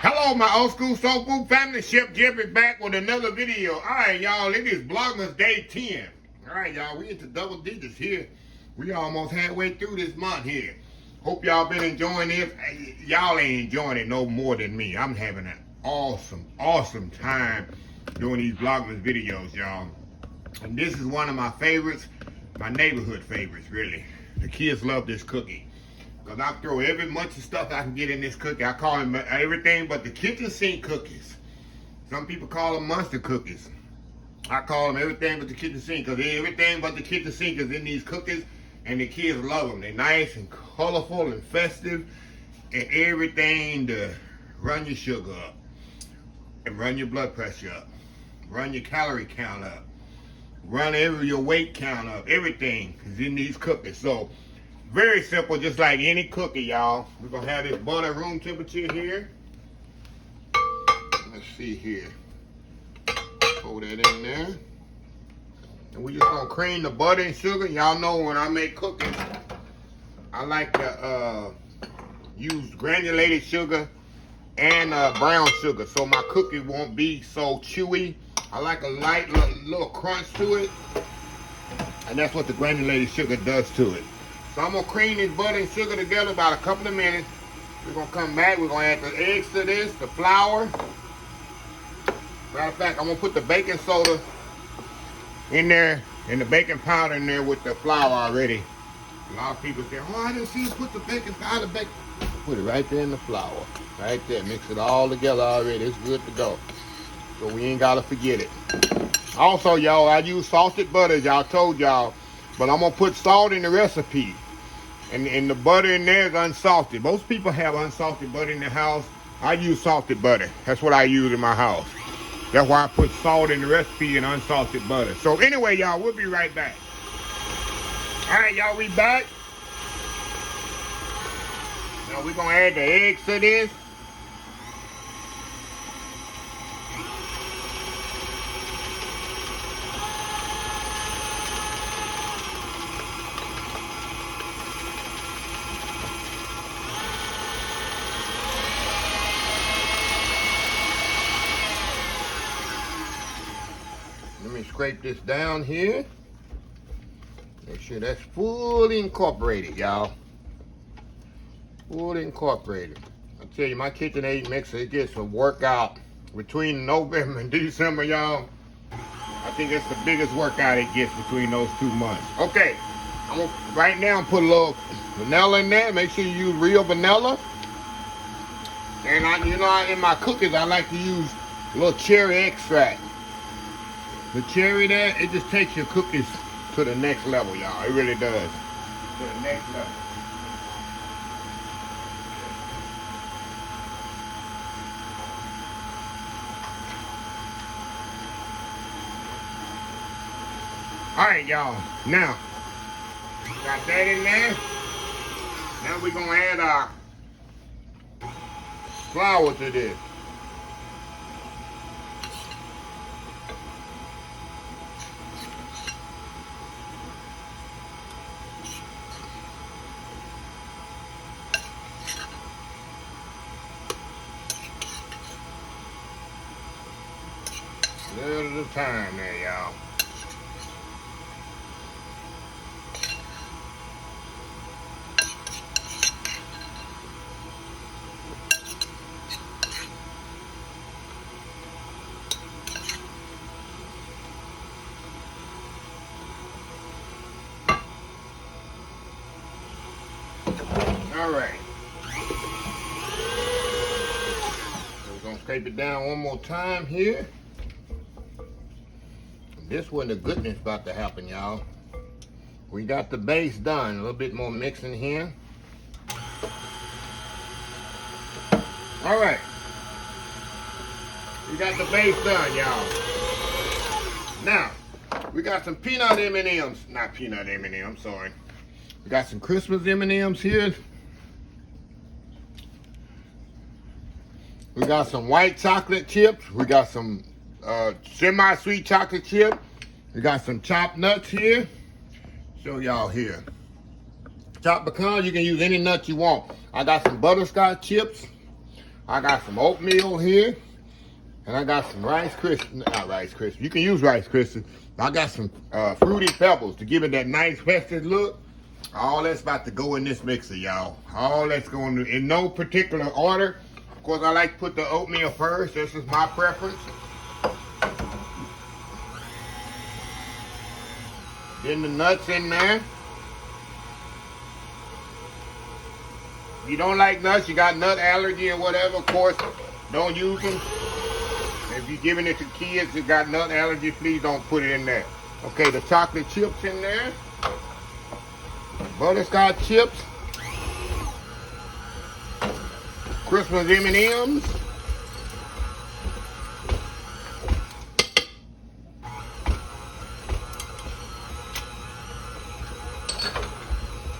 Hello, my old school soul food family. Chef Jeff is back with another video. All right, y'all, it is Vlogmas day 10. All right, y'all, we into double digits here. We almost halfway through this month here. Hope y'all been enjoying this. Y'all ain't enjoying it no more than me. I'm having an awesome time doing these Vlogmas videos, y'all. And this is one of my favorites, my neighborhood favorites, really. The kids love this cookie. Because I throw every bunch of stuff I can get in this cookie. I call them everything but the kitchen sink cookies. Some people call them monster cookies. I call them everything but the kitchen sink, because everything but the kitchen sink is in these cookies, and the kids love them. They're nice and colorful and festive, and everything to run your sugar up, and run your blood pressure up, run your calorie count up, run your weight count up. Everything is in these cookies. So very simple, just like any cookie, y'all. We're gonna have this butter room temperature here. Let's see here. Pour that in there. And we just gonna cream the butter and sugar. Y'all know when I make cookies, I like to use granulated sugar and brown sugar, so my cookie won't be so chewy. I like a light little crunch to it, and that's what the granulated sugar does to it. So I'm gonna cream this butter and sugar together about a couple of minutes. We're gonna come back, we're gonna add the eggs to this, the flour. Matter of fact, I'm gonna put the baking soda in there and the baking powder in there with the flour already. A lot of people say, oh, I didn't see you put the baking powder back. Put it right there in the flour. Right there, mix it all together already. It's good to go. So we ain't gotta forget it. Also, y'all, I use salted butter, y'all told y'all, but I'm gonna put salt in the recipe. And the butter in there is unsalted. Most people have unsalted butter in their house. I use salted butter. That's what I use in my house. That's why I put salt in the recipe and unsalted butter. So anyway, y'all, we'll be right back. All right, y'all, we back. Now we're gonna add the eggs to this. Let me scrape this down here. Make sure that's fully incorporated, y'all. Fully incorporated. I tell you, my KitchenAid mixer, it gets a workout between November and December, y'all. I think it's the biggest workout it gets between those 2 months. Okay, I'm gonna right now put a little vanilla in there. Make sure you use real vanilla. And in my cookies, I like to use a little cherry extract. The cherry there, it just takes your cookies to the next level, y'all. It really does. To the next level. All right, y'all. Now, got that in there. Now we're gonna add our flour to this. Little at a time there, y'all. All right. We're gonna scrape it down one more time here. This when the goodness about to happen, y'all. We got the base done. A little bit more mixing here. All right. We got the base done, y'all. Now, we got some peanut M&Ms. Not peanut M&Ms, sorry. We got some Christmas M&Ms here. We got some white chocolate chips. We got some semi-sweet chocolate chip. We got some chopped nuts here. Show y'all here. Chopped pecans, you can use any nut you want. I got some butterscotch chips. I got some oatmeal here. And I got some Rice Krispies, not Rice Krispies. You can use Rice Krispies. I got some Fruity Pebbles to give it that nice festive look. All that's about to go in this mixer, y'all. All that's going to, in no particular order. Of course, I like to put the oatmeal first. This is my preference. Then the nuts in there. If you don't like nuts, you got nut allergy or whatever, of course, don't use them. If you're giving it to kids that got nut allergy, please don't put it in there. Okay, the chocolate chips in there. Butterscotch chips. Christmas M&Ms.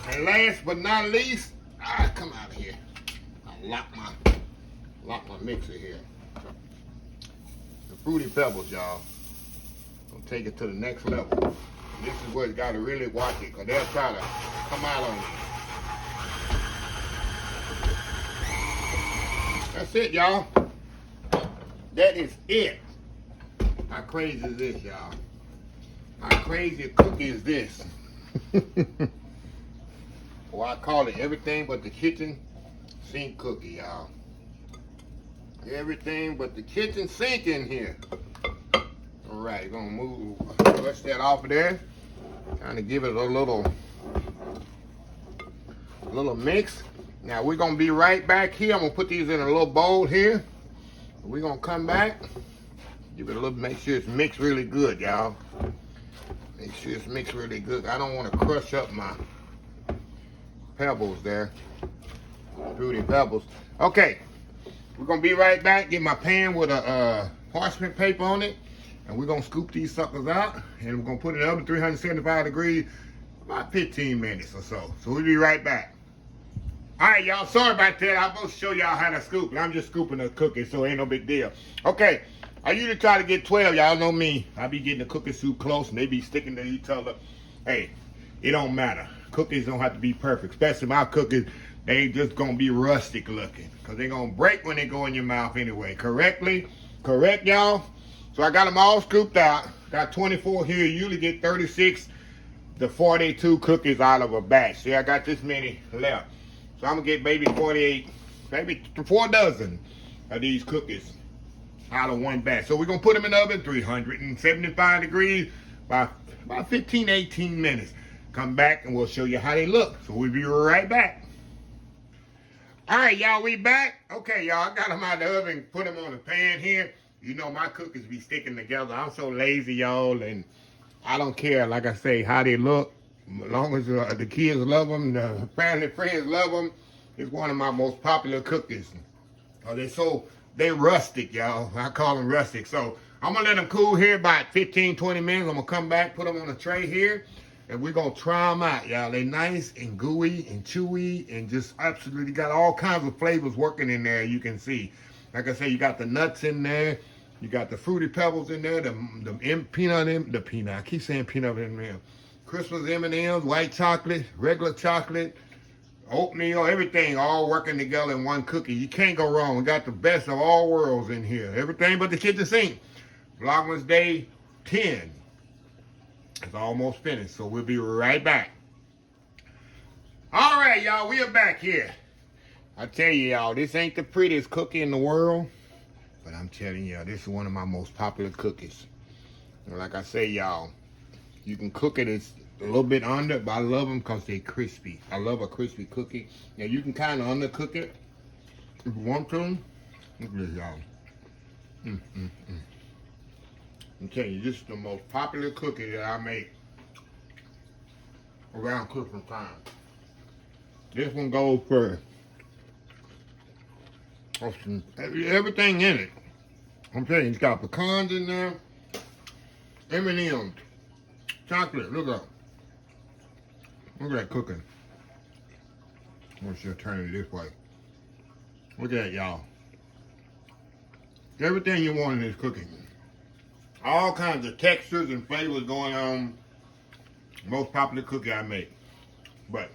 And last but not least, come out of here. I lock my mixer here. The Fruity Pebbles, y'all. Gonna take it to the next level. This is where you gotta really watch it, because they'll try to come out on you. That's it, y'all. That is it. How crazy is this, y'all? How crazy a cookie is this? Well, I call it everything but the kitchen sink cookie, y'all. Everything but the kitchen sink in here. All right, gonna move, brush that off of there. Kind of give it a little mix. Now we're gonna be right back here. I'm gonna put these in a little bowl here. We're gonna come back, give it a little, make sure it's mixed really good, y'all. Make sure it's mixed really good. I don't want to crush up my pebbles there. Fruity Pebbles. Okay, we're gonna be right back. Get my pan with a parchment paper on it, and we're gonna scoop these suckers out, and we're gonna put it in the oven 375 degrees, about 15 minutes or so. So we'll be right back. All right, y'all, sorry about that. I'm supposed to show y'all how to scoop it. I'm just scooping a cookie, so ain't no big deal. Okay, I usually try to get 12. Y'all know me. I be getting the cookie soup close, and they be sticking to each other. Hey, it don't matter. Cookies don't have to be perfect, especially my cookies. They ain't just gonna be rustic looking, because they're gonna break when they go in your mouth anyway. Correct, y'all? So I got them all scooped out. Got 24 here. You usually get 36 to 42 cookies out of a batch. See, I got this many left. So I'm gonna get maybe 48, maybe 4 dozen of these cookies out of one batch. So we're gonna put them in the oven 375 degrees by about 15, 18 minutes. Come back and we'll show you how they look. So we'll be right back. All right, y'all, we back. Okay, y'all, I got them out of the oven, put them on the pan here. You know my cookies be sticking together. I'm so lazy, y'all, and I don't care, like I say, how they look. As long as the kids love them, the family friends love them, it's one of my most popular cookies. They rustic, y'all. I call them rustic. So I'm gonna let them cool here about 15, 20 minutes. I'm gonna come back, put them on a tray here, and we're gonna try them out, y'all. They nice and gooey and chewy and just absolutely got all kinds of flavors working in there, you can see. Like I say, you got the nuts in there. You got the Fruity Pebbles in there, the peanut, I keep saying peanut in there. Christmas M&Ms, white chocolate, regular chocolate, oatmeal, everything all working together in one cookie. You can't go wrong. We got the best of all worlds in here. Everything but the kitchen sink. Vlogmas Day 10 is almost finished, so we'll be right back. All right, y'all, we are back here. I tell you, y'all, this ain't the prettiest cookie in the world, but I'm telling y'all, this is one of my most popular cookies. And like I say, y'all, you can cook it as a little bit under, but I love them because they're crispy. I love a crispy cookie. Now, you can kind of undercook it if you want to. Look at this, y'all. I'm telling you, this is the most popular cookie that I make around Christmas time. This one goes for everything in it. I'm telling you, it's got pecans in there, M&M's, chocolate. Look at that cooking. I'm gonna turn it this way. Look at that, y'all. Everything you want in this cooking. All kinds of textures and flavors going on. Most popular cookie I make. But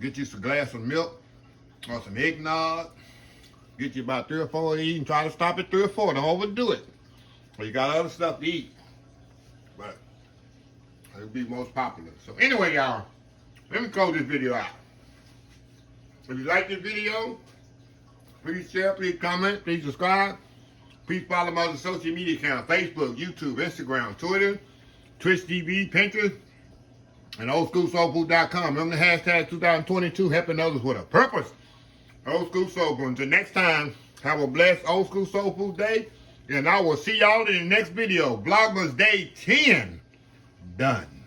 get you a glass of milk or some eggnog. Get you about 3 or 4 of these and try to stop at 3 or 4. Don't overdo it. Well, you got other stuff to eat. But it'll be most popular. So anyway, y'all, let me close this video out. If you like this video, please share, please comment, please subscribe. Please follow my other social media accounts: Facebook, YouTube, Instagram, Twitter, Twitch TV, Pinterest, and oldschoolsoulfood.com. Remember the hashtag 2022, helping others with a purpose. Old School Soul Food. Until next time, have a blessed Old School Soul Food day. And I will see y'all in the next video. Vlogmas Day 10. Done.